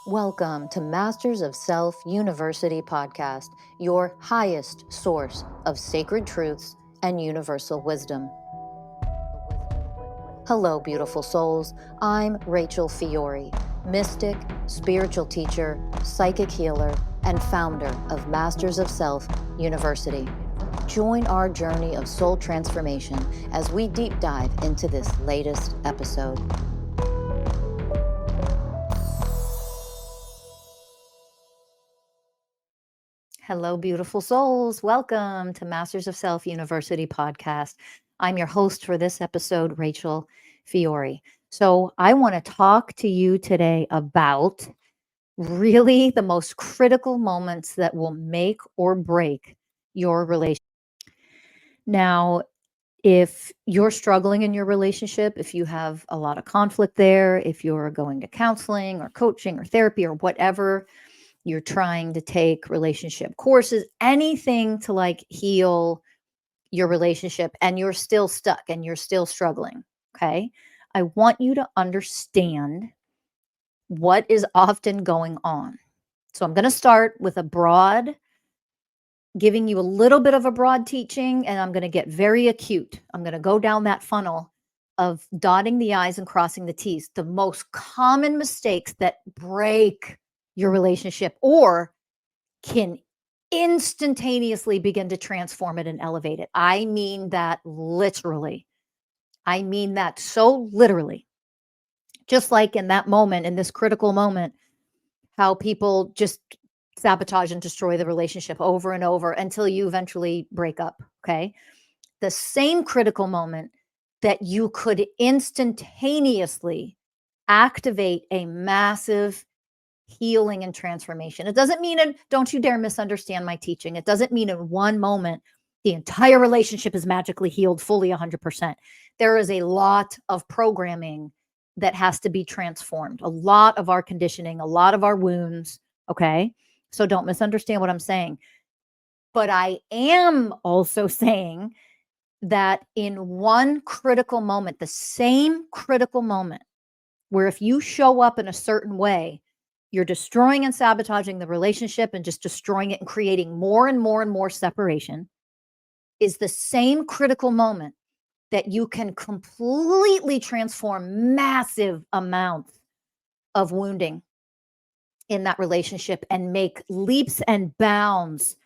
Welcome to Masters of Self University podcast, your highest source of sacred truths and universal wisdom. Hello, beautiful souls. I'm Rachel Fiori, mystic, spiritual teacher, psychic healer, and founder of Masters of Self University. Join our journey of soul transformation as we deep dive into this latest episode. Hello, beautiful souls. Welcome to Masters of Self University podcast. I'm your host for this episode, Rachel Fiori. So, I want to talk to you today about really the most critical moments that will make or break your relationship. Now, if you're struggling in your relationship, if you have a lot of conflict there, if you're going to counseling or coaching or therapy or whatever, you're trying to take relationship courses, anything to like heal your relationship, and you're still stuck and you're still struggling. Okay. I want you to understand what is often going on. So I'm going to start with a broad, giving you a little bit of a broad teaching, and I'm going to get very acute. I'm going to go down that funnel of dotting the I's and crossing the T's. The most common mistakes that break your relationship or can instantaneously begin to transform it and elevate it. I mean that literally. I mean that so literally. Just like in that moment, in this critical moment, how people just sabotage and destroy the relationship over and over until you eventually break up. Okay. The same critical moment that you could instantaneously activate a massive healing and transformation. It doesn't mean, and don't you dare misunderstand my teaching, it doesn't mean in one moment the entire relationship is magically healed fully 100%. There is a lot of programming that has to be transformed, a lot of our conditioning, a lot of our wounds. Okay. So don't misunderstand what I'm saying. But I am also saying that in one critical moment, the same critical moment, where if you show up in a certain way, you're destroying and sabotaging the relationship and just destroying it and creating more and more and more separation, is the same critical moment that you can completely transform massive amounts of wounding in that relationship and make leaps and bounds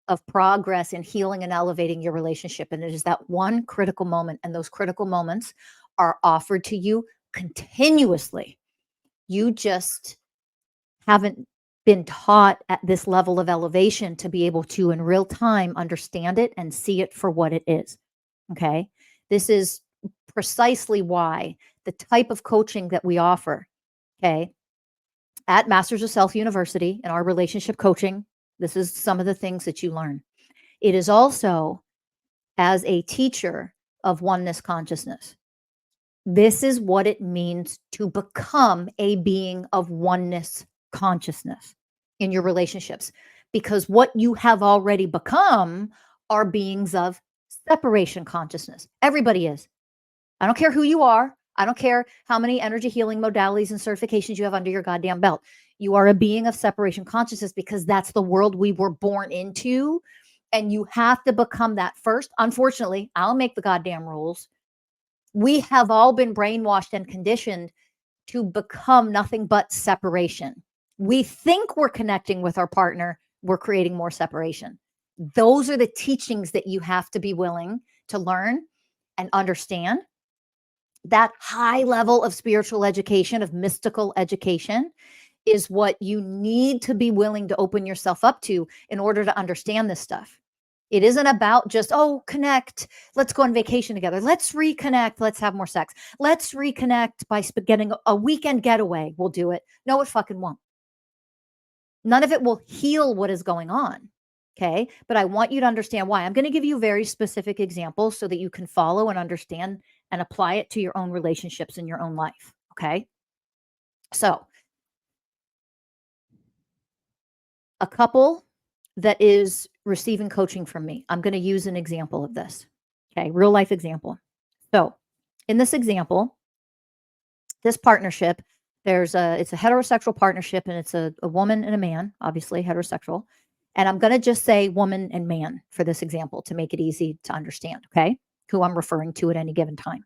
of progress in healing and elevating your relationship. And it is that one critical moment. And those critical moments are offered to you continuously. You just haven't been taught at this level of elevation to be able to, in real time, understand it and see it for what it is. Okay. This is precisely why the type of coaching that we offer, okay, at Masters of Self University in our relationship coaching, this is some of the things that you learn. It is also as a teacher of oneness consciousness. This is what it means to become a being of oneness consciousness in your relationships, because what you have already become are beings of separation consciousness. Everybody is. I don't care who you are. I don't care how many energy healing modalities and certifications you have under your goddamn belt. You are a being of separation consciousness because that's the world we were born into. And you have to become that first. Unfortunately, I'll make the goddamn rules. We have all been brainwashed and conditioned to become nothing but separation. We think we're connecting with our partner, we're creating more separation. Those are the teachings that you have to be willing to learn and understand. That high level of spiritual education, of mystical education, is what you need to be willing to open yourself up to in order to understand this stuff. It isn't about just, oh, connect. Let's go on vacation together. Let's reconnect. Let's have more sex. Let's reconnect by getting a weekend getaway. We'll do it. No, it fucking won't. None of it will heal what is going on. Okay. But I want you to understand why. I'm going to give you very specific examples so that you can follow and understand and apply it to your own relationships in your own life. Okay. So, a couple that is receiving coaching from me, I'm going to use an example of this. Okay. Real life example. So, in this example, this partnership, It's a heterosexual partnership, and it's a woman and a man, obviously heterosexual. And I'm going to just say woman and man for this example to make it easy to understand, okay? Who I'm referring to at any given time.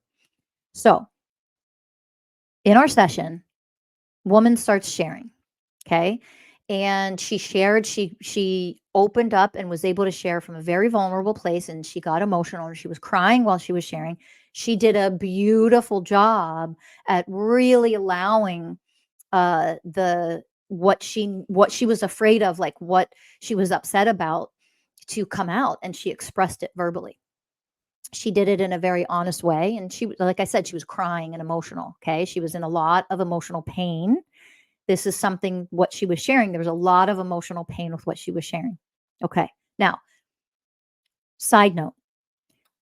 So in our session, woman starts sharing, okay? And she opened up and was able to share from a very vulnerable place, and she got emotional and she was crying while she was sharing. She did a beautiful job at really allowing the what she was afraid of, like what she was upset about, to come out, and she expressed it verbally. She did it in a very honest way, and she, like I said, she was crying and emotional, okay? She was in a lot of emotional pain. This is something what she was sharing. There was a lot of emotional pain with what she was sharing. Okay. Now, side note,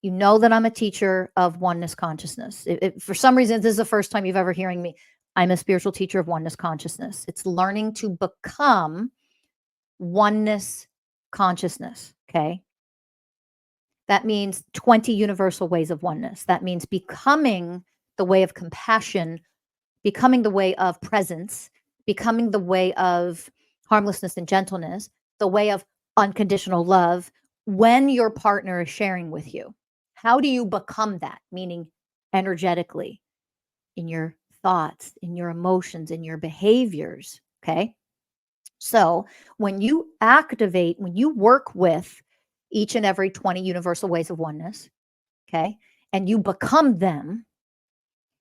you know that I'm a teacher of oneness consciousness. If for some reason this is the first time you've ever hearing me, I'm a spiritual teacher of oneness consciousness. It's learning to become oneness consciousness, okay? That means 20 universal ways of oneness. That means becoming the way of compassion, becoming the way of presence, becoming the way of harmlessness and gentleness, the way of unconditional love when your partner is sharing with you. How do you become that? Meaning energetically, in your thoughts, in your emotions, in your behaviors. Okay. So when you work with each and every 20 universal ways of oneness, okay, and you become them,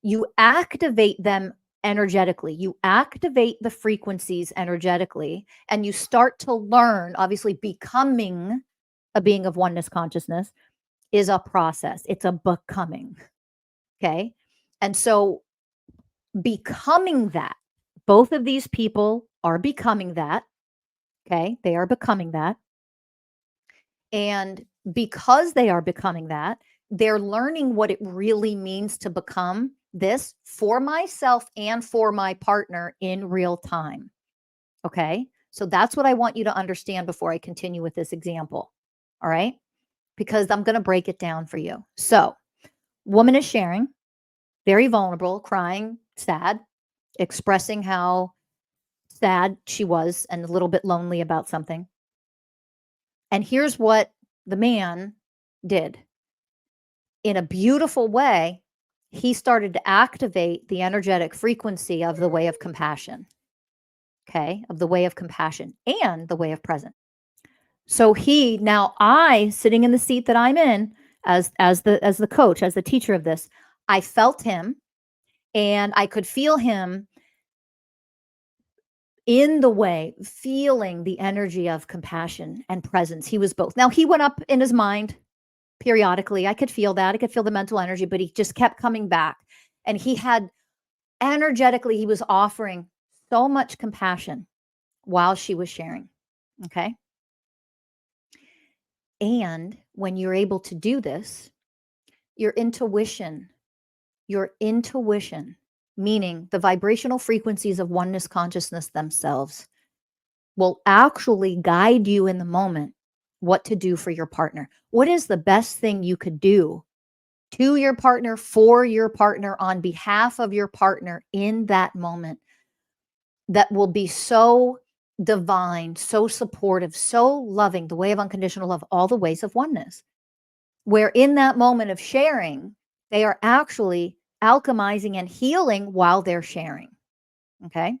you activate them energetically. You activate the frequencies energetically, and you start to learn. Obviously, becoming a being of oneness consciousness is a process, it's a becoming. Okay. And so, becoming that, both of these people are becoming that. Okay. They are becoming that. And because they are becoming that, they're learning what it really means to become this for myself and for my partner in real time. Okay. So that's what I want you to understand before I continue with this example. All right. Because I'm going to break it down for you. So, woman is sharing, very vulnerable, crying, sad, expressing how sad she was and a little bit lonely about something. And here's what the man did. In a beautiful way, he started to activate the energetic frequency of the way of compassion. Okay, of the way of compassion and the way of present. So I sitting in the seat that I'm in as the coach, as the teacher of this, I felt him and I could feel him in the way, feeling the energy of compassion and presence. He was both. Now he went up in his mind periodically. I could feel that. I could feel the mental energy, but he just kept coming back. And he had energetically, he was offering so much compassion while she was sharing. Okay. And when you're able to do this, your intuition, meaning the vibrational frequencies of oneness consciousness themselves, will actually guide you in the moment what to do for your partner. What is the best thing you could do to your partner, for your partner, on behalf of your partner in that moment that will be so divine, so supportive, so loving, the way of unconditional love, all the ways of oneness, where in that moment of sharing, they are actually alchemizing and healing while they're sharing. Okay.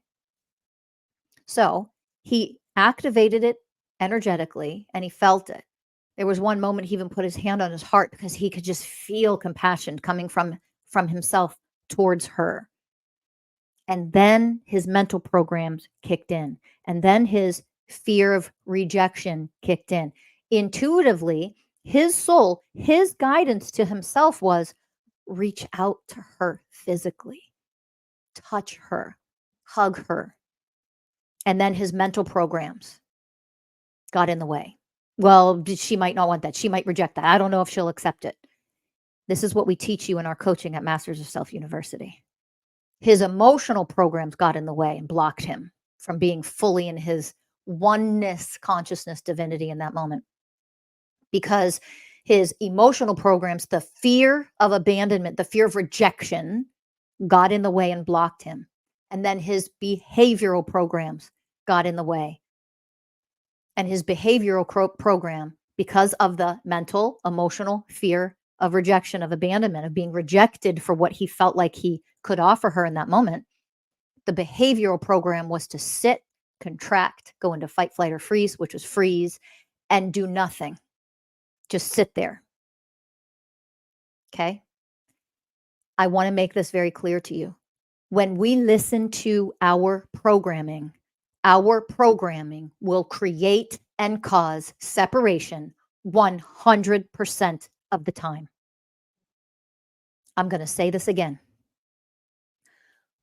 So he activated it energetically and he felt it. There was one moment he even put his hand on his heart because he could just feel compassion coming from himself towards her. And then his mental programs kicked in. And then his fear of rejection kicked in. Intuitively, his soul, his guidance to himself was reach out to her physically, touch her, hug her. And then his mental programs got in the way. Well, she might not want that. She might reject that. I don't know if she'll accept it. This is what we teach you in our coaching at Masters of Self University. His emotional programs got in the way and blocked him from being fully in his oneness consciousness divinity in that moment. Because his emotional programs, the fear of abandonment, the fear of rejection, got in the way and blocked him. And then his behavioral programs got in the way. And his behavioral program, because of the mental, emotional fear of rejection, of abandonment, of being rejected for what he felt like he could offer her in that moment, the behavioral program was to sit, contract, go into fight, flight, or freeze, which was freeze, and do nothing. Just sit there. Okay? I want to make this very clear to you. When we listen to our programming will create and cause separation 100% of the time. I'm going to say this again.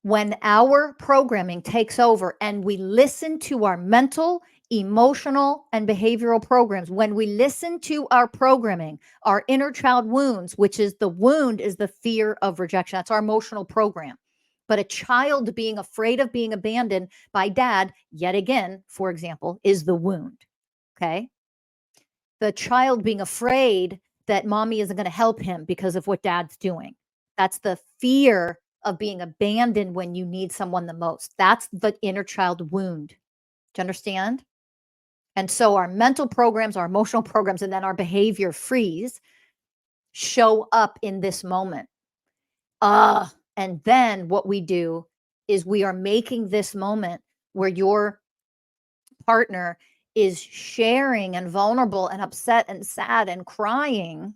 When our programming takes over and we listen to our mental, emotional, and behavioral programs, when we listen to our programming, our inner child wounds, which is the wound is the fear of rejection. That's our emotional program. But a child being afraid of being abandoned by dad, yet again, for example, is the wound. Okay. The child being afraid that mommy isn't going to help him because of what dad's doing. That's the fear of being abandoned when you need someone the most. That's the inner child wound. Do you understand? And so our mental programs, our emotional programs, and then our behavior freeze show up in this moment. And then what we do is we are making this moment where your partner is sharing and vulnerable and upset and sad and crying.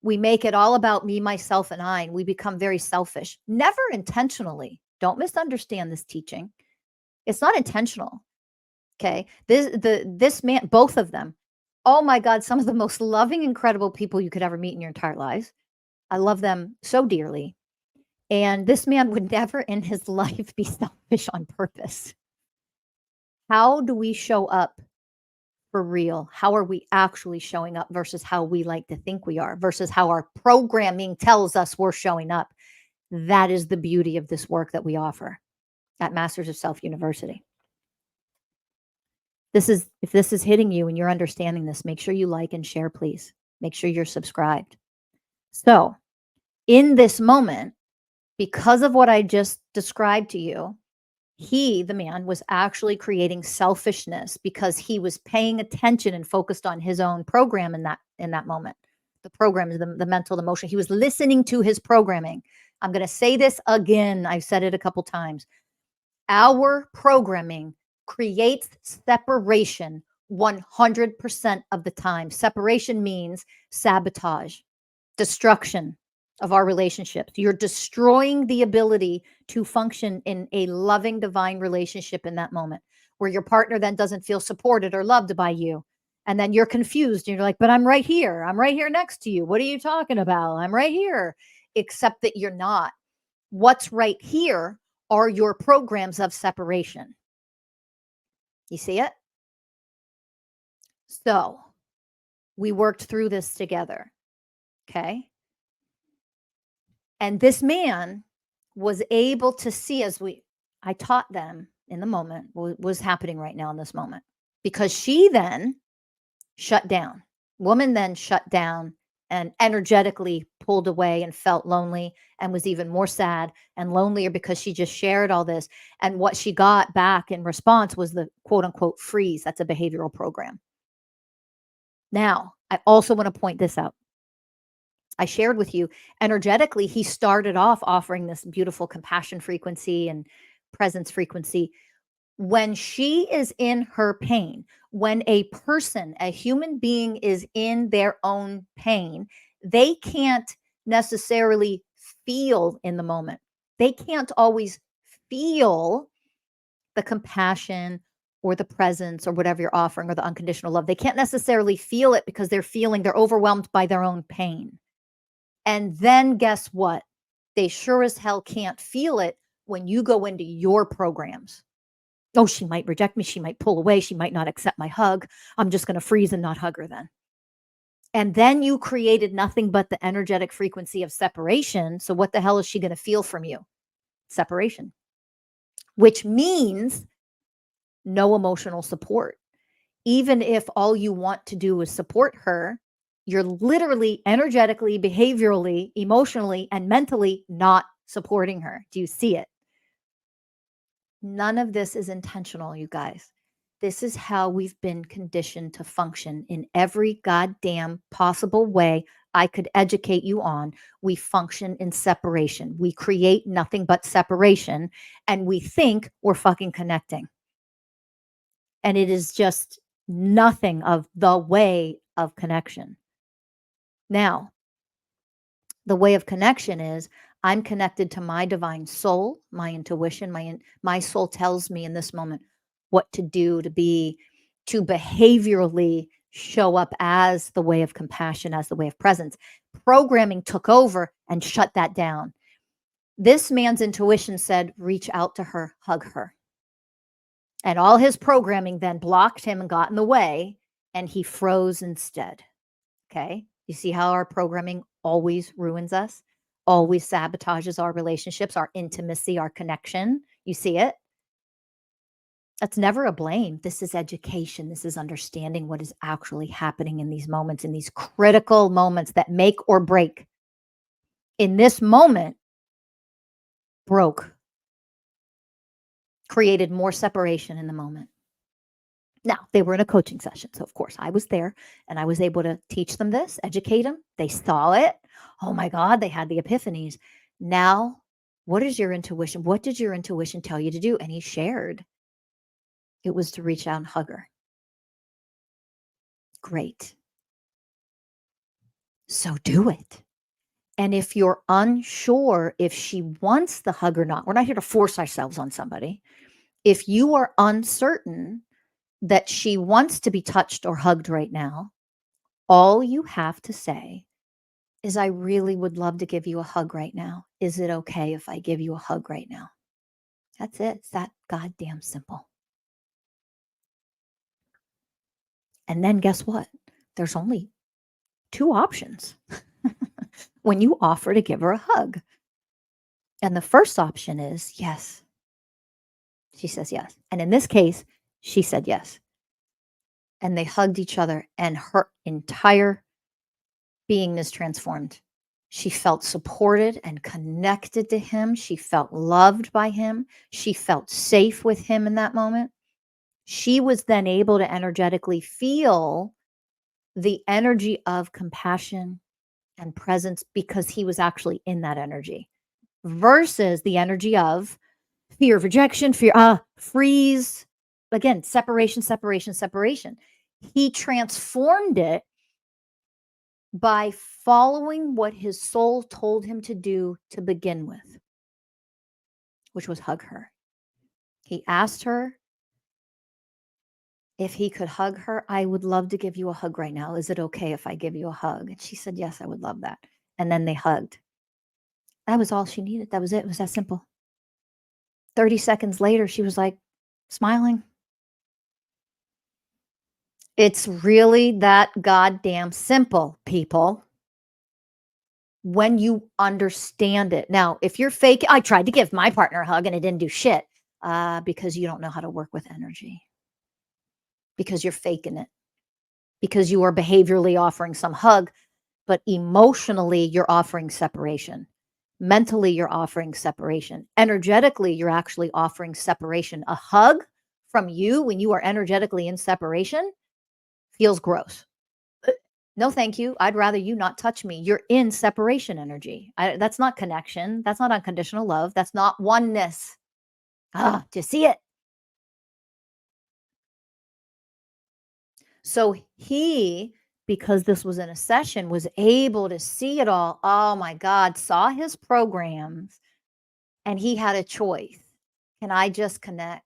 We make it all about me, myself, and I, and we become very selfish. Never intentionally. Don't misunderstand this teaching. It's not intentional. Okay. This man, both of them, oh my God, some of the most loving, incredible people you could ever meet in your entire lives. I love them so dearly. And this man would never in his life be selfish on purpose. How do we show up for real? How are we actually showing up versus how we like to think we are versus how our programming tells us we're showing up? That is the beauty of this work that we offer at Masters of Self University. If this is hitting you and you're understanding this, make sure you like and share, please. Make sure you're subscribed. So in this moment, because of what I just described to you, he, the man, was actually creating selfishness because he was paying attention and focused on his own program in that moment. The program is the mental, the emotional. He was listening to his programming. I'm going to say this again. I've said it a couple times. Our programming creates separation 100% of the time. Separation means sabotage, destruction of our relationships. You're destroying the ability to function in a loving, divine relationship in that moment where your partner then doesn't feel supported or loved by you. And then you're confused. And you're like, but I'm right here. I'm right here next to you. What are you talking about? I'm right here. Except that you're not. What's right here are your programs of separation. You see it? So we worked through this together. Okay. And this man was able to see I taught them in the moment what was happening right now in this moment, because she then shut down. Woman then shut down and energetically pulled away and felt lonely and was even more sad and lonelier because she just shared all this. And what she got back in response was the quote unquote freeze. That's a behavioral program. Now, I also want to point this out. I shared with you energetically, he started off offering this beautiful compassion frequency and presence frequency. When she is in her pain, when a person, a human being is in their own pain, they can't necessarily feel in the moment. They can't always feel the compassion or the presence or whatever you're offering or the unconditional love. They can't necessarily feel it because they're overwhelmed by their own pain. And then guess what? They sure as hell can't feel it when you go into your programs. Oh, she might reject me. She might pull away. She might not accept my hug. I'm just going to freeze and not hug her then. And then you created nothing but the energetic frequency of separation. So what the hell is she going to feel from you? Separation, which means no emotional support. Even if all you want to do is support her, you're literally energetically, behaviorally, emotionally, and mentally not supporting her. Do you see it? None of this is intentional, you guys. This is how we've been conditioned to function in every goddamn possible way I could educate you on. We function in separation. We create nothing but separation, and we think we're fucking connecting. And it is just nothing of the way of connection. Now, the way of connection is I'm connected to my divine soul, my intuition, my soul tells me in this moment what to do, to be, to behaviorally show up as the way of compassion, as the way of presence. Programming took over and shut that down. This man's intuition said, reach out to her, hug her. And all his programming then blocked him and got in the way, and he froze instead. Okay. You see how our programming always ruins us, always sabotages our relationships, our intimacy, our connection. You see it? That's never a blame. This is education. This is understanding what is actually happening in these moments, in these critical moments that make or break. In this moment, broke, created more separation in the moment. Now, they were in a coaching session. So, of course, I was there and I was able to teach them this, educate them. They saw it. Oh my God, they had the epiphanies. Now, what is your intuition? What did your intuition tell you to do? And he shared it was to reach out and hug her. Great. So do it. And if you're unsure if she wants the hug or not, we're not here to force ourselves on somebody. If you are uncertain that she wants to be touched or hugged right now, all you have to say is, I really would love to give you a hug right now. Is it okay if I give you a hug right now? That's it. It's that goddamn simple. And then guess what? There's only two options when you offer to give her a hug. And the first option is yes. She says yes. And in this case, she said yes. And they hugged each other, and her entire beingness transformed. She felt supported and connected to him. She felt loved by him. She felt safe with him in that moment. She was then able to energetically feel the energy of compassion and presence because he was actually in that energy versus the energy of fear of rejection, freeze. Again, separation, separation, separation. He transformed it by following what his soul told him to do to begin with, which was hug her. He asked her if he could hug her. I would love to give you a hug right now. Is it okay if I give you a hug? And she said, yes, I would love that. And then they hugged. That was all she needed. That was it. It was that simple. 30 seconds later, she was like smiling. It's really that goddamn simple, people. When you understand it. Now, if you're fake, I tried to give my partner a hug and it didn't do shit because you don't know how to work with energy, because you're faking it, because you are behaviorally offering some hug, but emotionally, you're offering separation. Mentally, you're offering separation. Energetically, you're actually offering separation. A hug from you when you are energetically in separation feels gross. No, thank you. I'd rather you not touch me. You're in separation energy. That's not connection. That's not unconditional love. That's not oneness. Do you see it? So he, because this was in a session, was able to see it all. Oh my God, saw his programs, and he had a choice. Can I just connect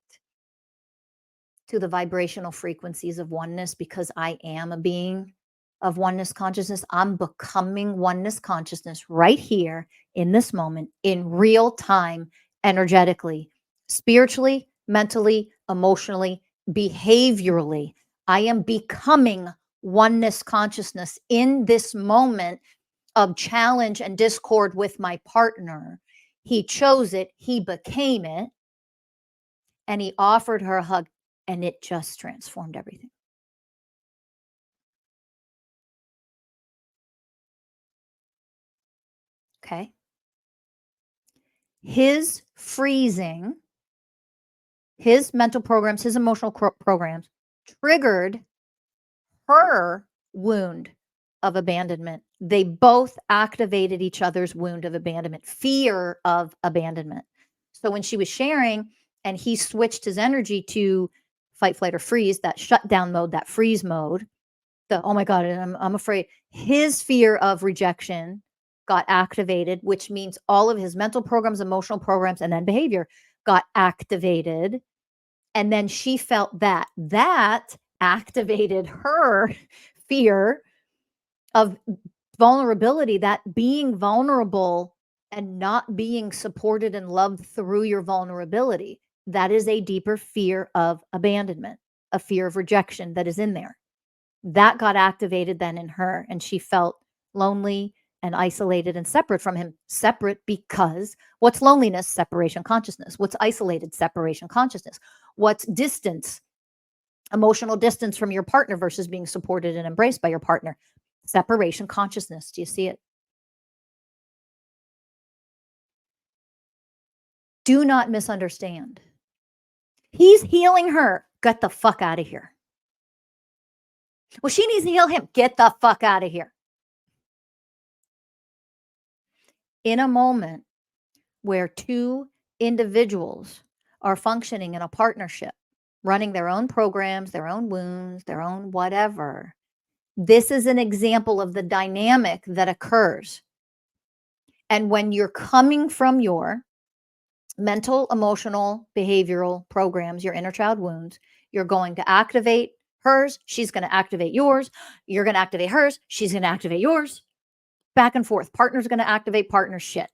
to the vibrational frequencies of oneness because I am a being of oneness consciousness? I'm becoming oneness consciousness right here in this moment, in real time, energetically, spiritually, mentally, emotionally, behaviorally. I am becoming oneness consciousness in this moment of challenge and discord with my partner. He chose it, he became it, and he offered her a hug, and it just transformed everything. Okay. His freezing His mental programs, his emotional programs triggered her wound of abandonment. They both activated each other's wound of abandonment, fear of abandonment. So when she was sharing and he switched his energy to fight, flight, or freeze, that shutdown mode, that freeze mode, oh my God, I'm afraid, his fear of rejection got activated, which means all of his mental programs, emotional programs, and then behavior got activated. And then she felt that activated her fear of vulnerability, that being vulnerable and not being supported and loved through your vulnerability, that is a deeper fear of abandonment, a fear of rejection that is in there. That got activated then in her, and she felt lonely and isolated and separate from him. Separate because what's loneliness? Separation consciousness. What's isolated? Separation consciousness. What's distance? Emotional distance from your partner versus being supported and embraced by your partner. Separation consciousness. Do you see it? Do not misunderstand. He's healing her. Get the fuck out of here. Well, she needs to heal him. Get the fuck out of here. In a moment where two individuals are functioning in a partnership, running their own programs, their own wounds, their own whatever, this is an example of the dynamic that occurs. And when you're coming from your mental, emotional, behavioral programs, your inner child wounds, you're going to activate hers. She's going to activate yours. You're going to activate hers. She's going to activate yours. Back and forth. Partner's going to activate partner shit.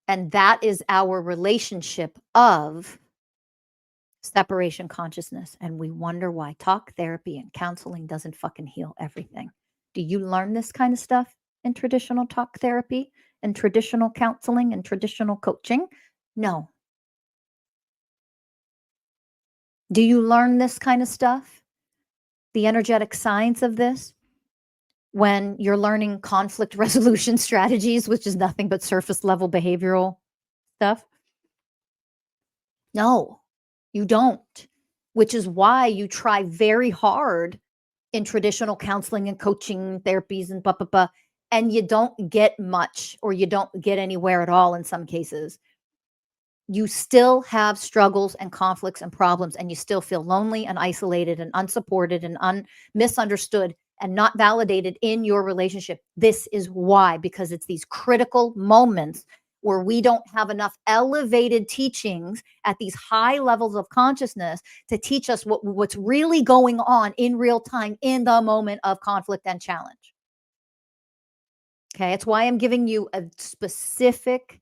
And that is our relationship of separation consciousness. And we wonder why talk therapy and counseling doesn't fucking heal everything. Do you learn this kind of stuff in traditional talk therapy and traditional counseling and traditional coaching? No. Do you learn this kind of stuff? The energetic science of this? When you're learning conflict resolution strategies, which is nothing but surface level behavioral stuff? No, you don't, which is why you try very hard in traditional counseling and coaching therapies and blah, blah, blah, and you don't get much or you don't get anywhere at all in some cases. You still have struggles and conflicts and problems, and you still feel lonely and isolated and unsupported and misunderstood and not validated in your relationship. This is why, because it's these critical moments where we don't have enough elevated teachings at these high levels of consciousness to teach us what's really going on in real time in the moment of conflict and challenge. Okay, it's why I'm giving you a specific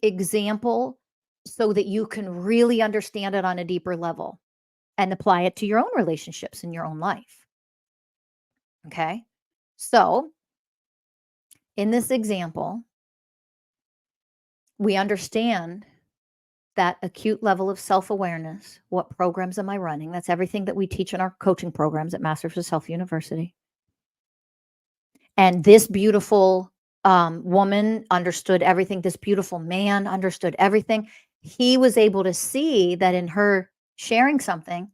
example so that you can really understand it on a deeper level and apply it to your own relationships in your own life. Okay, so in this example, we understand that acute level of self-awareness. What programs am I running? That's everything that we teach in our coaching programs at Masters of Self University. And this beautiful woman understood everything. This beautiful man understood everything. He was able to see that in her sharing something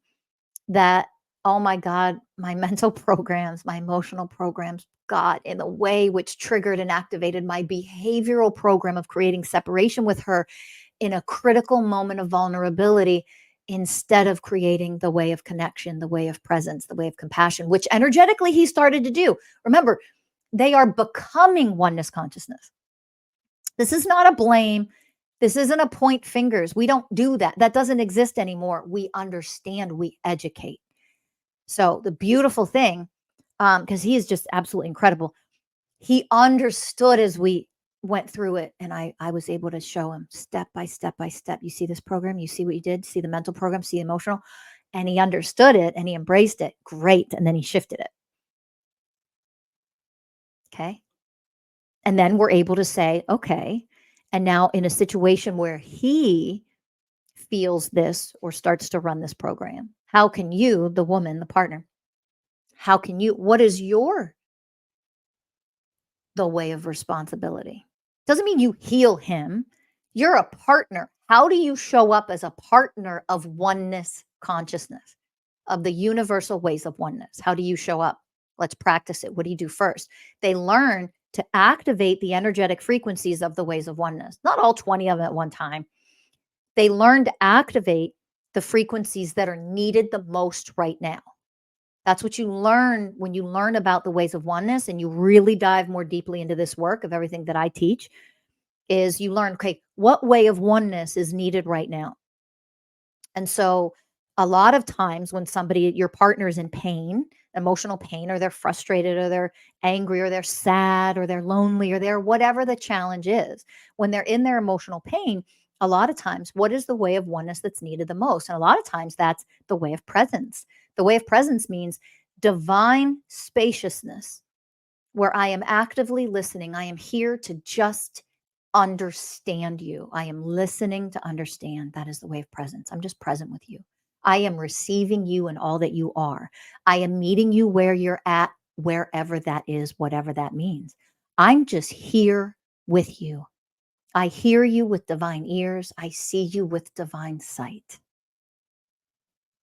that, oh my God, my mental programs, my emotional programs got in the way, which triggered and activated my behavioral program of creating separation with her in a critical moment of vulnerability, instead of creating the way of connection, the way of presence, the way of compassion, which energetically he started to do. Remember, they are becoming oneness consciousness. This is not a blame. This isn't a point fingers. We don't do that. That doesn't exist anymore. We understand, we educate. So the beautiful thing, because he is just absolutely incredible, he understood as we went through it, and I was able to show him step by step by step. You see this program, you see what you did, see the mental program, see the emotional, and he understood it and he embraced it. Great. And then he shifted it. Okay. And then we're able to say, okay, and now in a situation where he feels this or starts to run this program, how can you, the woman, the partner, how can you, what is the way of responsibility? Doesn't mean you heal him. You're a partner. How do you show up as a partner of oneness consciousness, of the universal ways of oneness? How do you show up? Let's practice it. What do you do first? They learn to activate the energetic frequencies of the ways of oneness, not all 20 of them at one time. They learn to activate the frequencies that are needed the most right now. That's what you learn when you learn about the ways of oneness and you really dive more deeply into this work of everything that I teach is you learn, okay, what way of oneness is needed right now? And so a lot of times when somebody, your partner is in pain, emotional pain, or they're frustrated, or they're angry, or they're sad, or they're lonely, or they're whatever the challenge is, when they're in their emotional pain, a lot of times, what is the way of oneness that's needed the most? And a lot of times that's the way of presence. The way of presence means divine spaciousness, where I am actively listening. I am here to just understand you. I am listening to understand. That is the way of presence. I'm just present with you. I am receiving you and all that you are. I am meeting you where you're at, wherever that is, whatever that means. I'm just here with you. I hear you with divine ears. I see you with divine sight.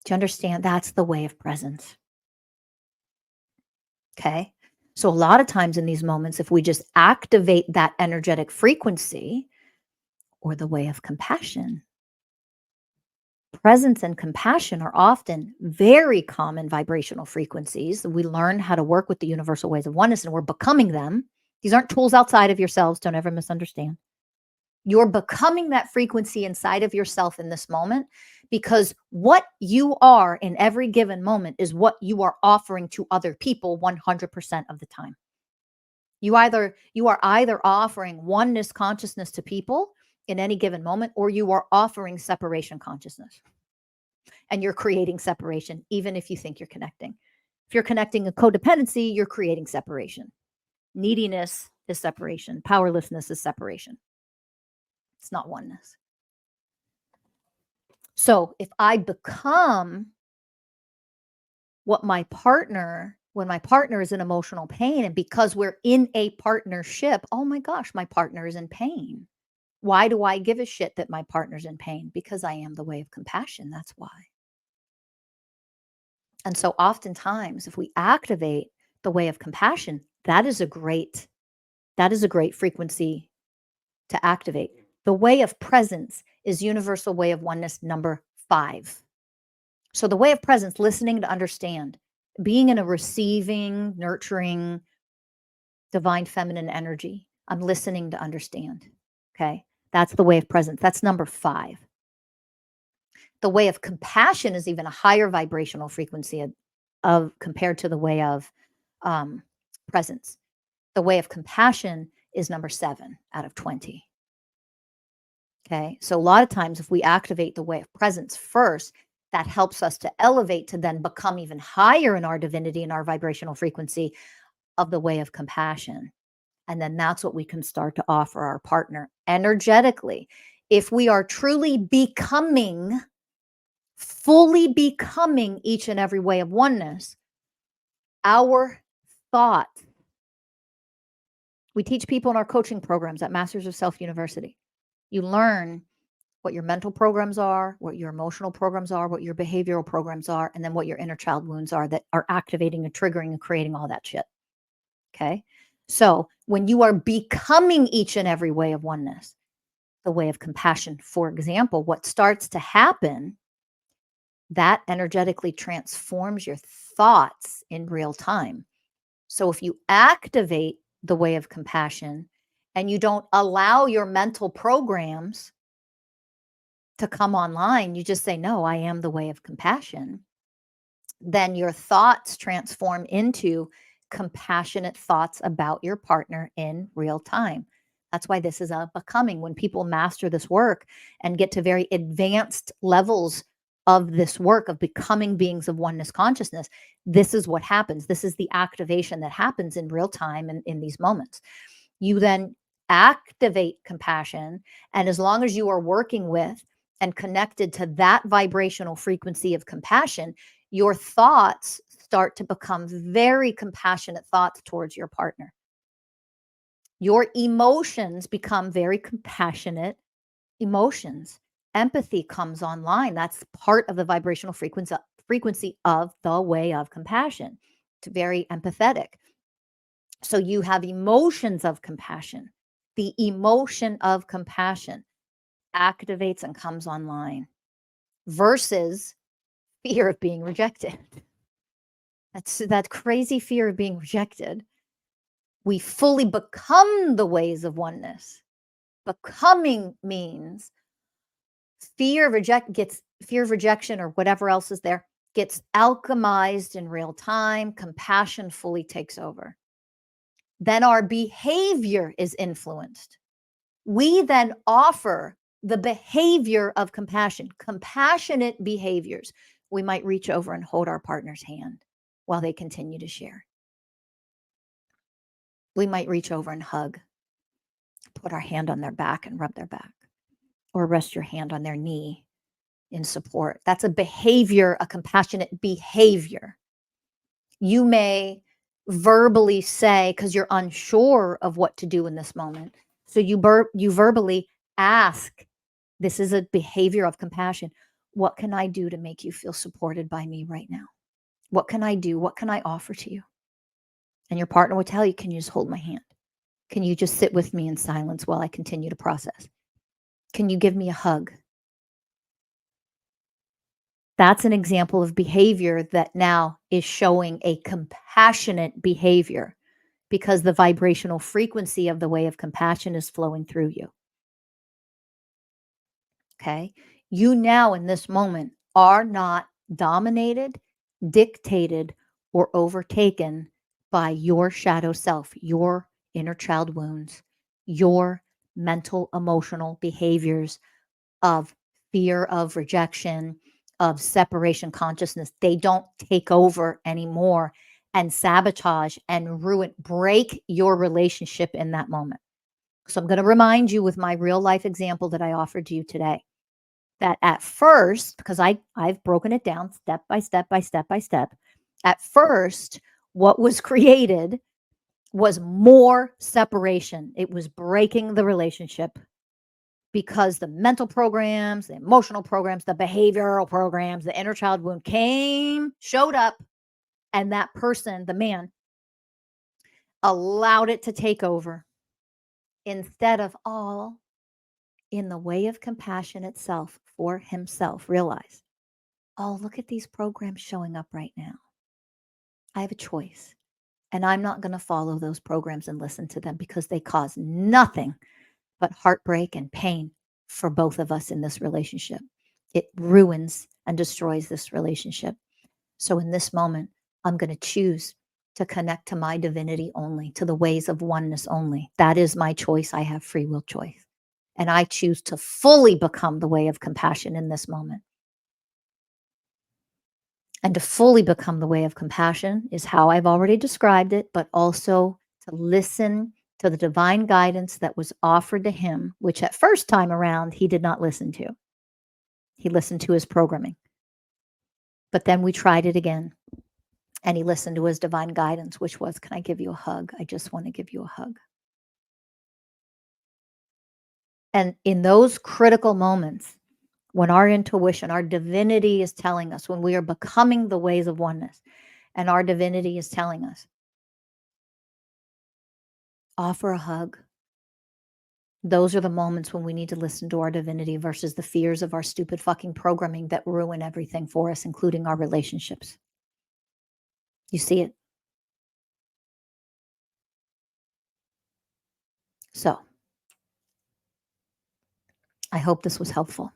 Do you understand? That's the way of presence. Okay. So, a lot of times in these moments, if we just activate that energetic frequency or the way of compassion, presence and compassion are often very common vibrational frequencies. We learn how to work with the universal ways of oneness and we're becoming them. These aren't tools outside of yourselves. Don't ever misunderstand. You're becoming that frequency inside of yourself in this moment because what you are in every given moment is what you are offering to other people 100% of the time. You are either offering oneness consciousness to people in any given moment, or you are offering separation consciousness. And you're creating separation, even if you think you're connecting. If you're connecting a codependency, you're creating separation. Neediness is separation. Powerlessness is separation. It's not oneness. So if I become what my partner, when my partner is in emotional pain, and because we're in a partnership, oh my gosh, my partner is in pain. Why do I give a shit that my partner's in pain? Because I am the way of compassion. That's why. And so oftentimes if we activate the way of compassion, that is a great frequency to activate. The way of presence is universal way of oneness number 5. So the way of presence, listening to understand, being in a receiving, nurturing, divine feminine energy. I'm listening to understand. Okay. That's the way of presence. That's number 5. The way of compassion is even a higher vibrational frequency of compared to the way of presence. The way of compassion is number 7 out of 20. Okay. So a lot of times if we activate the way of presence first, that helps us to elevate to then become even higher in our divinity and our vibrational frequency of the way of compassion. And then that's what we can start to offer our partner energetically. If we are truly becoming, fully becoming each and every way of oneness, our thought, we teach people in our coaching programs at Masters of Self University. You learn what your mental programs are, what your emotional programs are, what your behavioral programs are, and then what your inner child wounds are that are activating and triggering and creating all that shit. Okay. So when you are becoming each and every way of oneness, the way of compassion, for example, what starts to happen, that energetically transforms your thoughts in real time. So if you activate the way of compassion and you don't allow your mental programs to come online, you just say, no, I am the way of compassion, then your thoughts transform into compassionate thoughts about your partner in real time. That's why this is a becoming. When people master this work and get to very advanced levels of this work of becoming beings of oneness consciousness, this is what happens. This is the activation that happens in real time in these moments. You then activate compassion. And as long as you are working with and connected to that vibrational frequency of compassion, your thoughts start to become very compassionate thoughts towards your partner. Your emotions become very compassionate emotions. Empathy comes online. That's part of the vibrational frequency of the way of compassion. It's very empathetic. So you have emotions of compassion. The emotion of compassion activates and comes online versus fear of being rejected. That's that crazy fear of being rejected. We fully become the ways of oneness. Becoming means fear of rejection or whatever else is there gets alchemized in real time. Compassion fully takes over. Then our behavior is influenced. We then offer the behavior of compassion, compassionate behaviors. We might reach over and hold our partner's hand while they continue to share. We might reach over and hug, put our hand on their back and rub their back, or rest your hand on their knee in support. That's a behavior, a compassionate behavior. You may verbally say, because you're unsure of what to do in this moment, so you verbally ask, this is a behavior of compassion. What can I do to make you feel supported by me right now? What can I do? What can I offer to you? And your partner will tell you, can you just hold my hand? Can you just sit with me in silence while I continue to process? Can you give me a hug? That's an example of behavior that now is showing a compassionate behavior because the vibrational frequency of the way of compassion is flowing through you. Okay. You now in this moment are not dominated, dictated, or overtaken by your shadow self, your inner child wounds, your mental, emotional behaviors of fear of rejection, of separation consciousness. They don't take over anymore and sabotage and ruin, break your relationship in that moment. So I'm going to remind you with my real life example that I offered to you today that at first, because I've broken it down step by step by step by step, at first, what was created was more separation. It was breaking the relationship because the mental programs, the emotional programs, the behavioral programs, the inner child wound showed up, and that person, the man, allowed it to take over instead of all in the way of compassion itself for himself. Realize, oh, look at these programs showing up right now. I have a choice, and I'm not going to follow those programs and listen to them because they cause nothing but heartbreak and pain for both of us in this relationship. It ruins and destroys this relationship. So in this moment, I'm going to choose to connect to my divinity only, to the ways of oneness only. That is my choice. I have free will choice. And I choose to fully become the way of compassion in this moment. And to fully become the way of compassion is how I've already described it, but also to listen to the divine guidance that was offered to him, which at first time around, he did not listen to. He listened to his programming. But then we tried it again. And he listened to his divine guidance, which was, can I give you a hug? I just want to give you a hug. And in those critical moments, when our intuition, our divinity is telling us, when we are becoming the ways of oneness, and our divinity is telling us, offer a hug. Those are the moments when we need to listen to our divinity versus the fears of our stupid fucking programming that ruin everything for us, including our relationships. You see it? So, I hope this was helpful.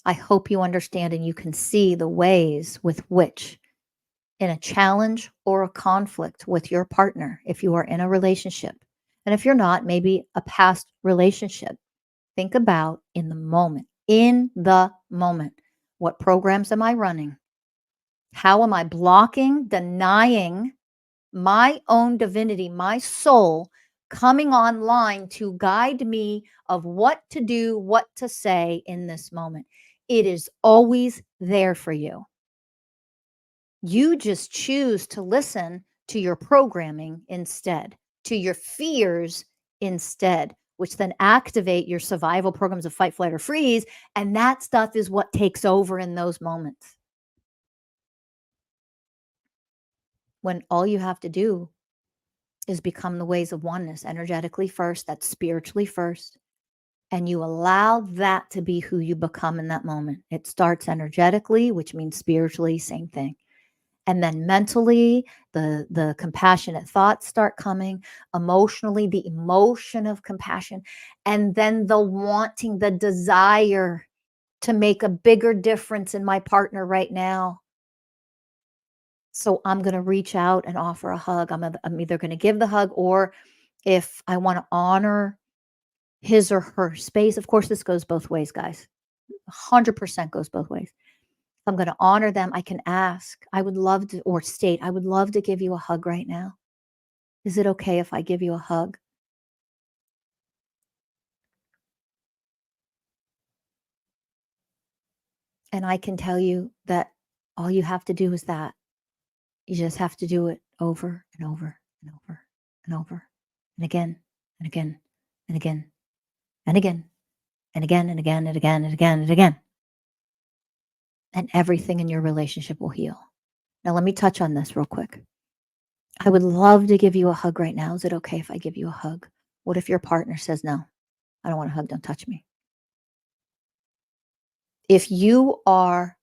I hope you understand and you can see the ways with which, in a challenge or a conflict with your partner, if you are in a relationship, and if you're not, maybe a past relationship, think about in the moment, what programs am I running? How am I blocking, denying my own divinity, my soul coming online to guide me of what to do, what to say in this moment? It is always there for you. You just choose to listen to your programming instead, to your fears instead, which then activate your survival programs of fight, flight, or freeze. And that stuff is what takes over in those moments. When all you have to do is become the ways of oneness, energetically first, that's spiritually first. And you allow that to be who you become in that moment. It starts energetically, which means spiritually, same thing. And then mentally, the compassionate thoughts start coming. Emotionally, the emotion of compassion. And then the wanting, the desire to make a bigger difference in my partner right now. So I'm going to reach out and offer a hug. I'm either going to give the hug, or if I want to honor his or her space. Of course, this goes both ways, guys. 100% goes both ways. If I'm going to honor them, I can ask, I would love to, or state, I would love to give you a hug right now. Is it okay if I give you a hug? And I can tell you that all you have to do is that. You just have to do it over and over and over and over and again and again and again and again and again and again and again and again and again. And everything in your relationship will heal. Now, let me touch on this real quick. I would love to give you a hug right now. Is it okay if I give you a hug? What if your partner says, no, I don't want a hug. Don't touch me. If you are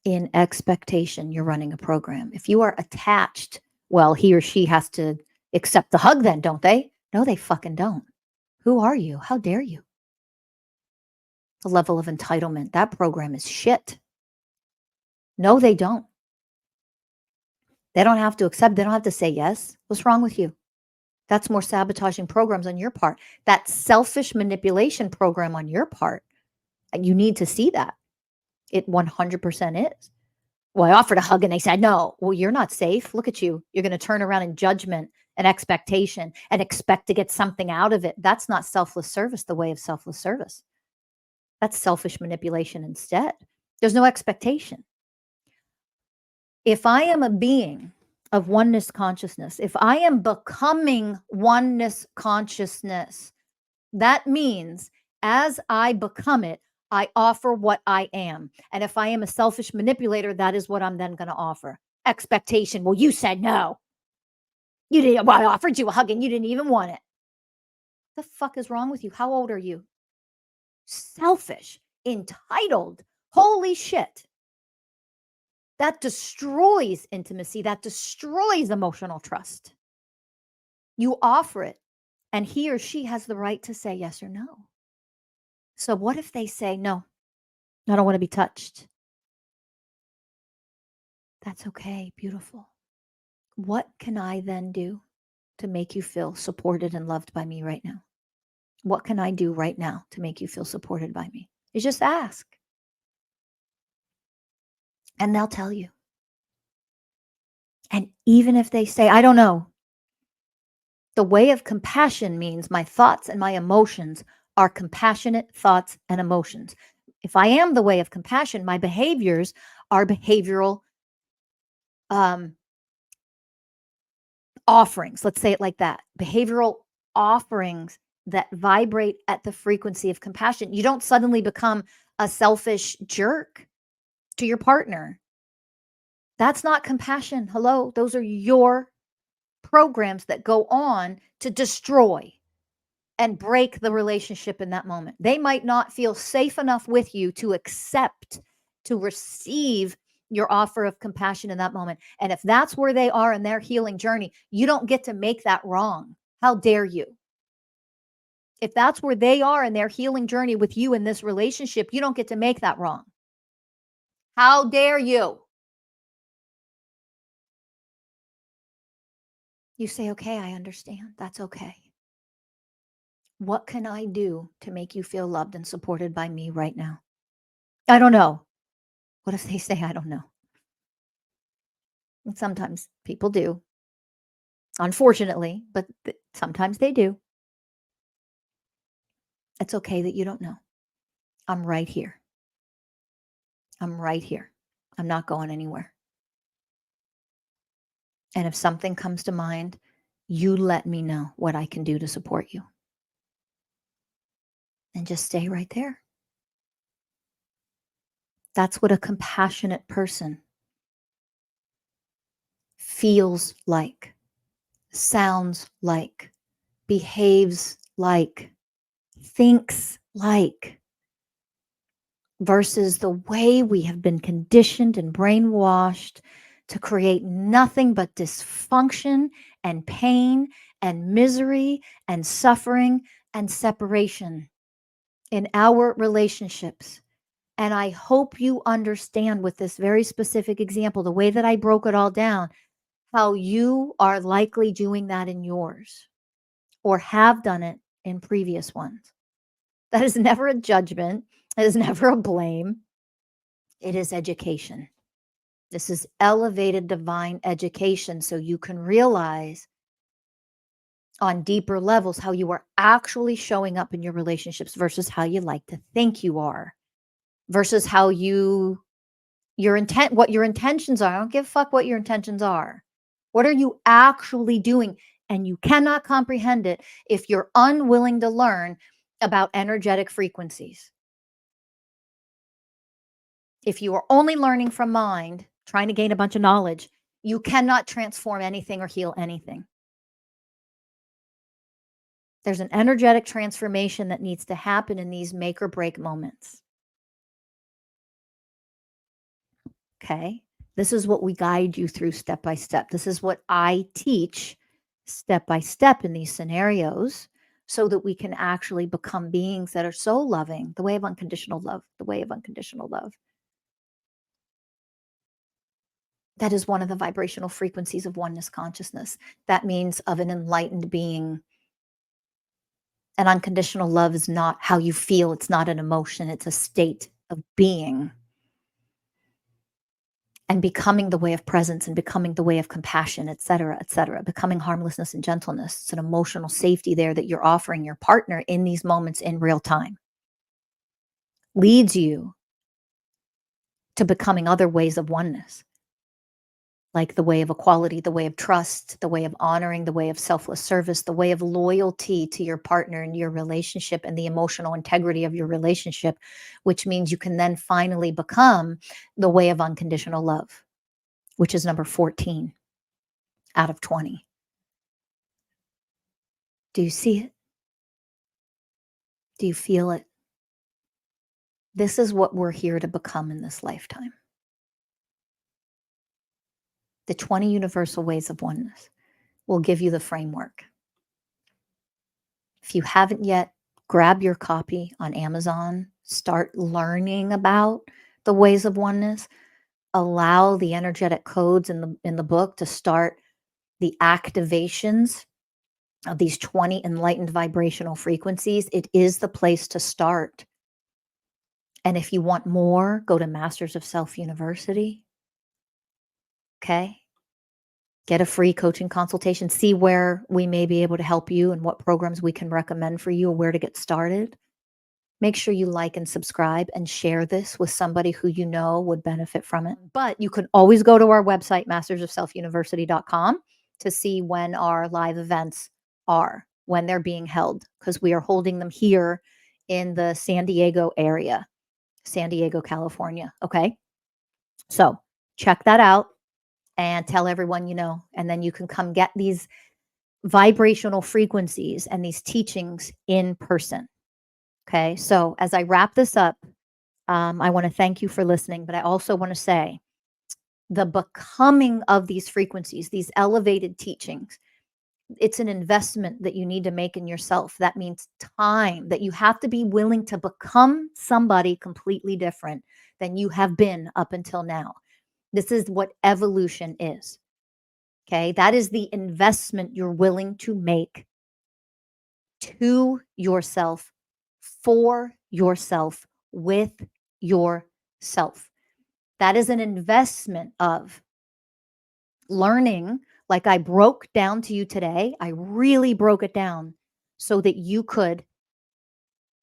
in expectation, you're running a program. If you are attached, well, he or she has to accept the hug then, don't they? No, they fucking don't. Who are you? How dare you? The level of entitlement. That program is shit. No, they don't. They don't have to accept. They don't have to say yes. What's wrong with you? That's more sabotaging programs on your part. That selfish manipulation program on your part. You need to see that. It 100% is. Well, I offered a hug and they said no. Well, you're not safe. Look at you. You're going to turn around in judgment and expectation and expect to get something out of it. That's not selfless service, the way of selfless service. That's selfish manipulation instead. There's no expectation. If I am a being of oneness consciousness, if I am becoming oneness consciousness, that means as I become it, I offer what I am. And if I am a selfish manipulator, that is what I'm then going to offer. Expectation. Well, you said no. You didn't. Well, I offered you a hug and you didn't even want it. The fuck is wrong with you? How old are you? Selfish, entitled. Holy shit. That destroys intimacy. That destroys emotional trust. You offer it, and he or she has the right to say yes or no. So what if they say, no, I don't want to be touched? That's okay. Beautiful. What can I then do to make you feel supported and loved by me right now? What can I do right now to make you feel supported by me? You just ask. And they'll tell you. And even if they say, I don't know, the way of compassion means my thoughts and my emotions are compassionate thoughts and emotions. If I am the way of compassion, my behaviors are behavioral offerings. Let's say it like that. Behavioral offerings that vibrate at the frequency of compassion. You don't suddenly become a selfish jerk to your partner. That's not compassion. Hello, those are your programs that go on to destroy and break the relationship in that moment. They might not feel safe enough with you to accept, to receive your offer of compassion in that moment. And if that's where they are in their healing journey, you don't get to make that wrong. How dare you? If that's where they are in their healing journey with you in this relationship, you don't get to make that wrong. How dare you? You say, okay, I understand. That's okay. What can I do to make you feel loved and supported by me right now? I don't know. What if they say, I don't know? And sometimes people do, unfortunately, but sometimes they do. It's okay that you don't know. I'm right here. I'm right here. I'm not going anywhere. And if something comes to mind, you let me know what I can do to support you. and just stay right there. That's what a compassionate person feels like, sounds like, behaves like, thinks like, versus the way we have been conditioned and brainwashed to create nothing but dysfunction and pain and misery and suffering and separation in our relationships. And I hope you understand with this very specific example, the way that I broke it all down, how you are likely doing that in yours or have done it in previous ones. That is never a judgment. It is never a blame. It is education. This is elevated divine education so you can realize on deeper levels how you are actually showing up in your relationships versus how you like to think you are, versus how what your intentions are. I don't give a fuck what your intentions are. What are you actually doing? And you cannot comprehend it if you're unwilling to learn about energetic frequencies. If you are only learning from mind, trying to gain a bunch of knowledge, you cannot transform anything or heal anything. There's an energetic transformation that needs to happen in these make or break moments. Okay. This is what we guide you through step by step. This is what I teach step by step in these scenarios so that we can actually become beings that are so loving, the way of unconditional love, the way of unconditional love. That is one of the vibrational frequencies of oneness consciousness. That means of an enlightened being. And unconditional love is not how you feel. It's not an emotion. It's a state of being. And becoming the way of presence and becoming the way of compassion, et cetera, becoming harmlessness and gentleness. It's an emotional safety there that you're offering your partner in these moments in real time. Leads you to becoming other ways of oneness, like the way of equality, the way of trust, the way of honoring, the way of selfless service, the way of loyalty to your partner and your relationship and the emotional integrity of your relationship, which means you can then finally become the way of unconditional love, which is number 14 out of 20. Do you see it? Do you feel it? This is what we're here to become in this lifetime. The 20 universal ways of oneness will give you the framework. If you haven't yet, grab your copy on Amazon, start learning about the ways of oneness, allow the energetic codes in the book to start the activations of these 20 enlightened vibrational frequencies. It is the place to start. And if you want more, go to Masters of Self University. Okay. Get a free coaching consultation, see where we may be able to help you and what programs we can recommend for you or where to get started. Make sure you like and subscribe and share this with somebody who you know would benefit from it. But you can always go to our website, mastersofselfuniversity.com, to see when our live events are, when they're being held, because we are holding them here in the San Diego area, San Diego, California. Okay. So check that out and tell everyone you know, and then you can come get these vibrational frequencies and these teachings in person. Okay. So as I wrap this up, I want to thank you for listening, but I also want to say the becoming of these frequencies, these elevated teachings, it's an investment that you need to make in yourself. That means time, that you have to be willing to become somebody completely different than you have been up until now. This is what evolution is. Okay. That is the investment you're willing to make to yourself, for yourself, with yourself. That is an investment of learning, like I broke down to you today. I really broke it down so that you could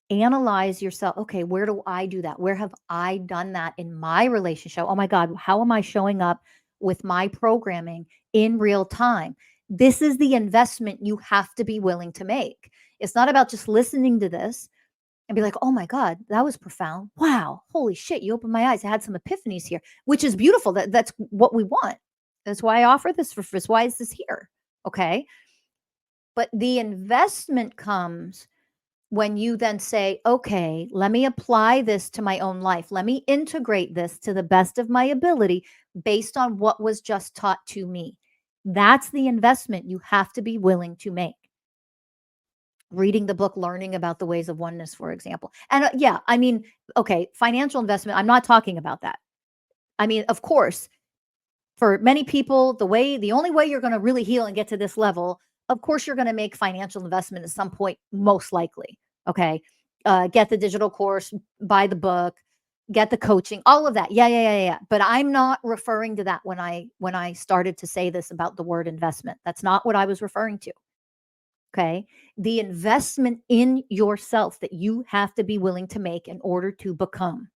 analyze yourself. Okay, where do I do that? Where have I done that in my relationship? Oh my God, how am I showing up with my programming in real time? This is the investment you have to be willing to make. It's not about just listening to this and be like, "Oh my God, that was profound. Wow, holy shit, you opened my eyes. I had some epiphanies here," which is beautiful. That's what we want. That's why I offer this for free. Why is this here? Okay. But the investment comes when you then say, okay, let me apply this to my own life. Let me integrate this to the best of my ability based on what was just taught to me. That's the investment you have to be willing to make. Reading the book, learning about the ways of oneness, for example. And yeah, I mean, okay, financial investment, I'm not talking about that. I mean, of course, for many people, the only way you're going to really heal and get to this level, of course, you're going to make financial investment at some point, most likely. Okay. Get the digital course, buy the book, get the coaching, all of that. Yeah. But I'm not referring to that when I started to say this about the word investment. That's not what I was referring to. Okay. The investment in yourself that you have to be willing to make in order to become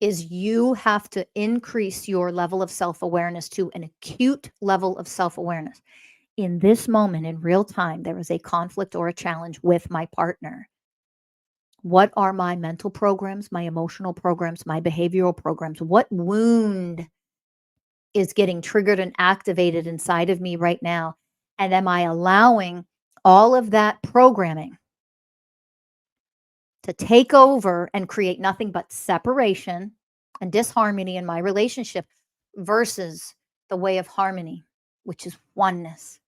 is you have to increase your level of self-awareness to an acute level of self-awareness. In this moment, in real time, there is a conflict or a challenge with my partner. What are my mental programs, my emotional programs, my behavioral programs? What wound is getting triggered and activated inside of me right now? And am I allowing all of that programming to take over and create nothing but separation and disharmony in my relationship versus the way of harmony, which is oneness?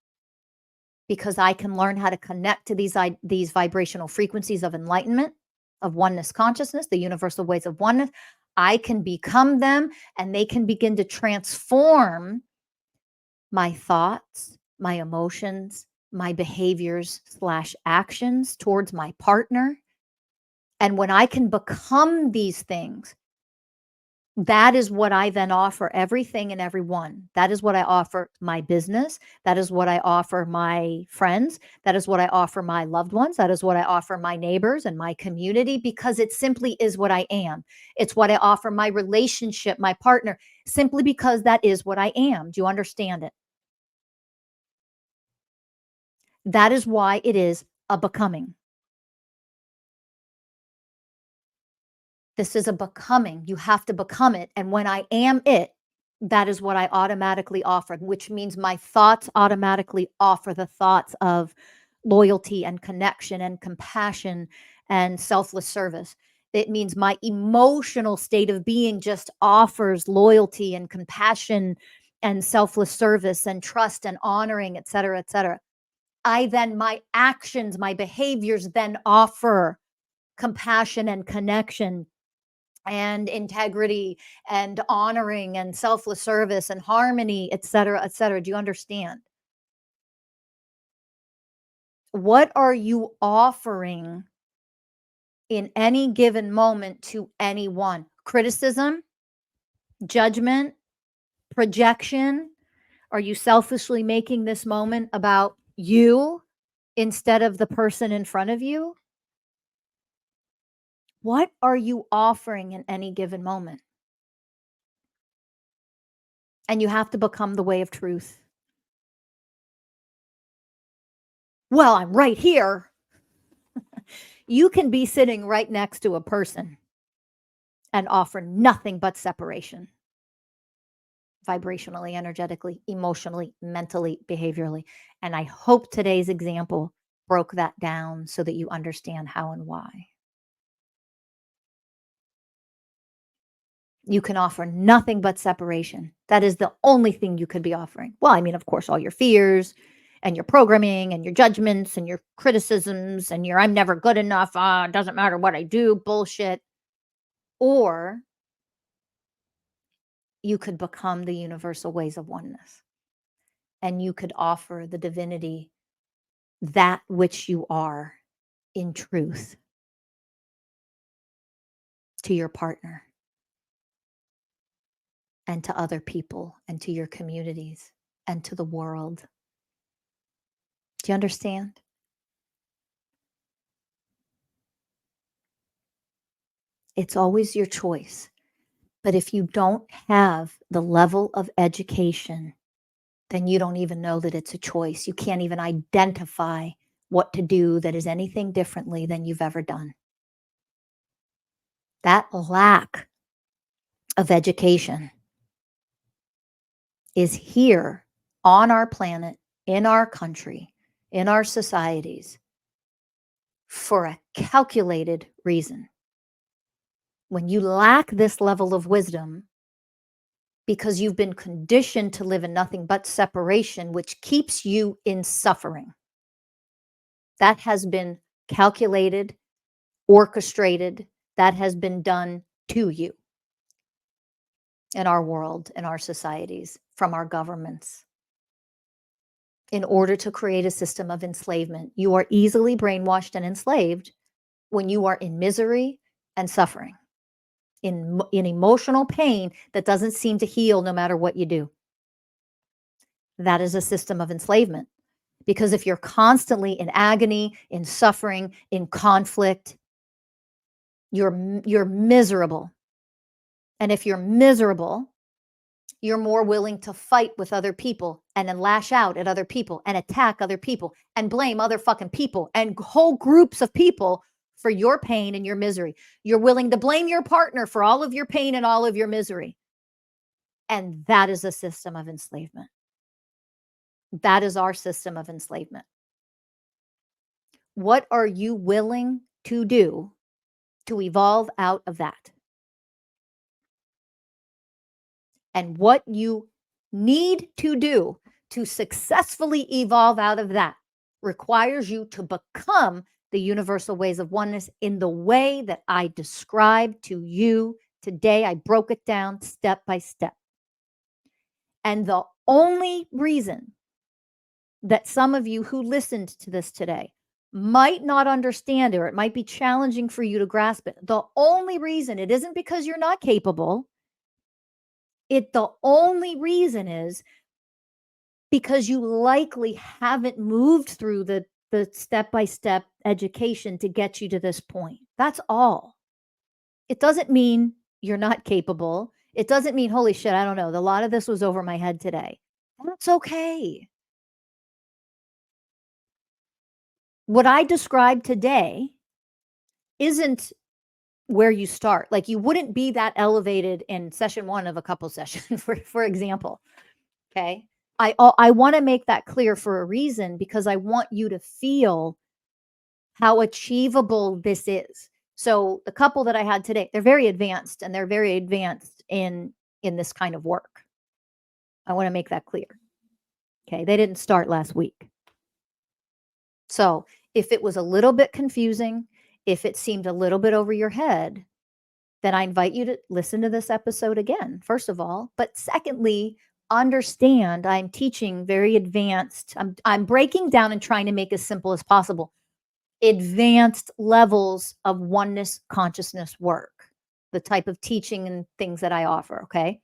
Because I can learn how to connect to these vibrational frequencies of enlightenment, of oneness consciousness, the universal ways of oneness. I can become them, and they can begin to transform my thoughts, my emotions, my behaviors slash actions towards my partner. And when I can become these things, that is what I then offer everything and everyone. That is what I offer my business. That is what I offer my friends. That is what I offer my loved ones. That is what I offer my neighbors and my community, because it simply is what I am. It's what I offer my relationship, my partner, simply because that is what I am. Do you understand it? That is why it is a becoming. This is a becoming. You have to become it. And when I am it, that is what I automatically offer, which means my thoughts automatically offer the thoughts of loyalty and connection and compassion and selfless service. It means my emotional state of being just offers loyalty and compassion and selfless service and trust and honoring, et cetera, et cetera. My actions, my behaviors then offer compassion and connection and integrity and honoring and selfless service and harmony, et cetera, et cetera. Do you understand? What are you offering in any given moment to anyone? Criticism, judgment, projection? Are you selfishly making this moment about you instead of the person in front of you? What are you offering in any given moment? And you have to become the way of truth. Well, I'm right here. You can be sitting right next to a person and offer nothing but separation, vibrationally, energetically, emotionally, mentally, behaviorally. And I hope today's example broke that down so that you understand how and why. You can offer nothing but separation. That is the only thing you could be offering. Well, I mean, of course, all your fears and your programming and your judgments and your criticisms and your I'm never good enough, it doesn't matter what I do, bullshit. Or you could become the universal ways of oneness, and you could offer the divinity, that which you are in truth, to your partner and to other people and to your communities and to the world. Do you understand? It's always your choice. But if you don't have the level of education, then you don't even know that it's a choice. You can't even identify what to do that is anything differently than you've ever done. That lack of education is here on our planet, in our country, in our societies for a calculated reason. When you lack this level of wisdom, because you've been conditioned to live in nothing but separation, which keeps you in suffering, that has been calculated, orchestrated, that has been done to you in our world, in our societies, from our governments, in order to create a system of enslavement. You are easily brainwashed and enslaved when you are in misery and suffering, in emotional pain that doesn't seem to heal no matter what you do. That is a system of enslavement. Because if you're constantly in agony, in suffering, in conflict, you're miserable. And if you're miserable, you're more willing to fight with other people and then lash out at other people and attack other people and blame other fucking people and whole groups of people for your pain and your misery. You're willing to blame your partner for all of your pain and all of your misery. And that is a system of enslavement. That is our system of enslavement. What are you willing to do to evolve out of that? And what you need to do to successfully evolve out of that requires you to become the universal ways of oneness in the way that I described to you today. I broke it down step by step. And the only reason that some of you who listened to this today might not understand it, or it might be challenging for you to grasp it, the only reason, it isn't because you're not capable. The only reason is because you likely haven't moved through the step-by-step education to get you to this point. That's all. It doesn't mean you're not capable. It doesn't mean, holy shit, I don't know, a lot of this was over my head today. That's okay. What I described today isn't where you start. Like, you wouldn't be that elevated in session 1 of a couple session, for example. Okay. I want to make that clear for a reason, because I want you to feel how achievable this is. So the couple that I had today, they're very advanced, and they're very advanced in this kind of work. I want to make that clear. Okay. They didn't start last week. So if it was a little bit confusing, if it seemed a little bit over your head, then I invite you to listen to this episode again, first of all. But secondly, understand I'm teaching very advanced. I'm breaking down and trying to make as simple as possible advanced levels of oneness consciousness work, the type of teaching and things that I offer. Okay.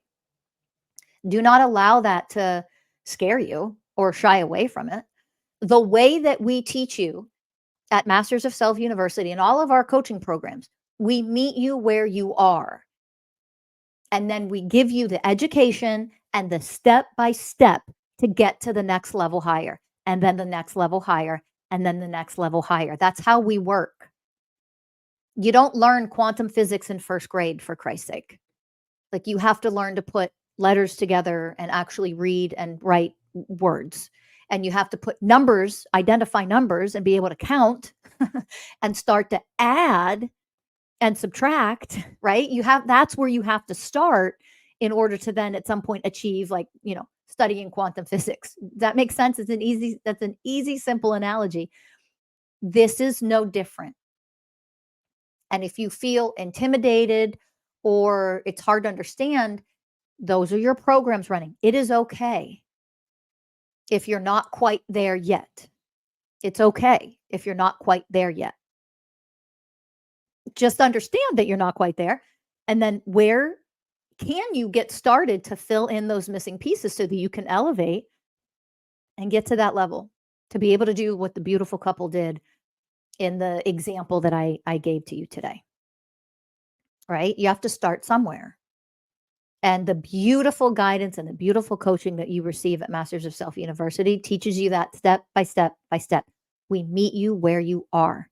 Do not allow that to scare you or shy away from it. The way that we teach you at Masters of Self University and all of our coaching programs, we meet you where you are. And then we give you the education and the step by step to get to the next level higher, and then the next level higher, and then the next level higher. That's how we work. You don't learn quantum physics in first grade, for Christ's sake. Like, you have to learn to put letters together and actually read and write words. And you have to put numbers, identify numbers, and be able to count and start to add and subtract, right? That's where you have to start in order to then at some point achieve, like, studying quantum physics. That makes sense. That's an easy, simple analogy. This is no different. And if you feel intimidated or it's hard to understand, those are your programs running. It is okay if you're not quite there yet. It's okay if you're not quite there yet. Just understand that you're not quite there. And then where can you get started to fill in those missing pieces so that you can elevate and get to that level, to be able to do what the beautiful couple did in the example that I gave to you today, right? You have to start somewhere. And the beautiful guidance and the beautiful coaching that you receive at Masters of Self University teaches you that step by step by step. We meet you where you are.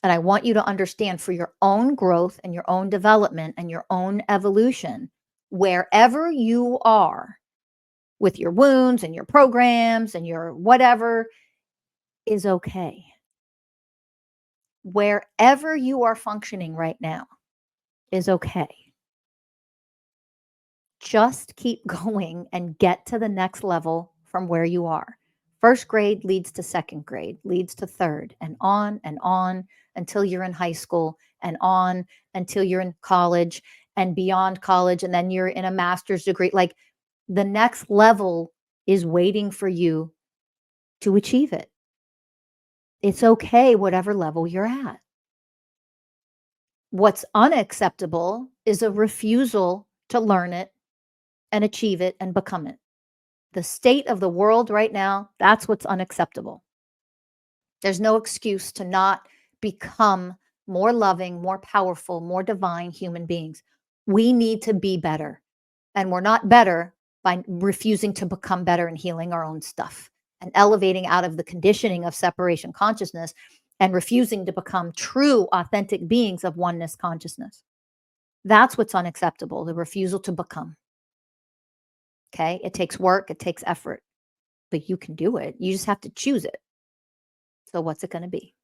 And I want you to understand, for your own growth and your own development and your own evolution, wherever you are with your wounds and your programs and your whatever is okay. Wherever you are functioning right now is okay. Just keep going and get to the next level from where you are. First grade leads to second grade, leads to third, and on until you're in high school, and on until you're in college and beyond college, and then you're in a master's degree. Like, the next level is waiting for you to achieve it. It's okay, whatever level you're at. What's unacceptable is a refusal to learn it and achieve it and become it. The state of the world right now, that's what's unacceptable. There's no excuse to not become more loving, more powerful, more divine human beings. We need to be better. And we're not better by refusing to become better and healing our own stuff and elevating out of the conditioning of separation consciousness and refusing to become true, authentic beings of oneness consciousness. That's what's unacceptable, the refusal to become. Okay? It takes work, it takes effort, but you can do it. You just have to choose it. So, what's it going to be?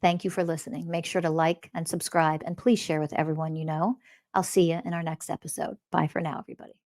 Thank you for listening. Make sure to like and subscribe, and please share with everyone you know. I'll see you in our next episode. Bye for now, everybody.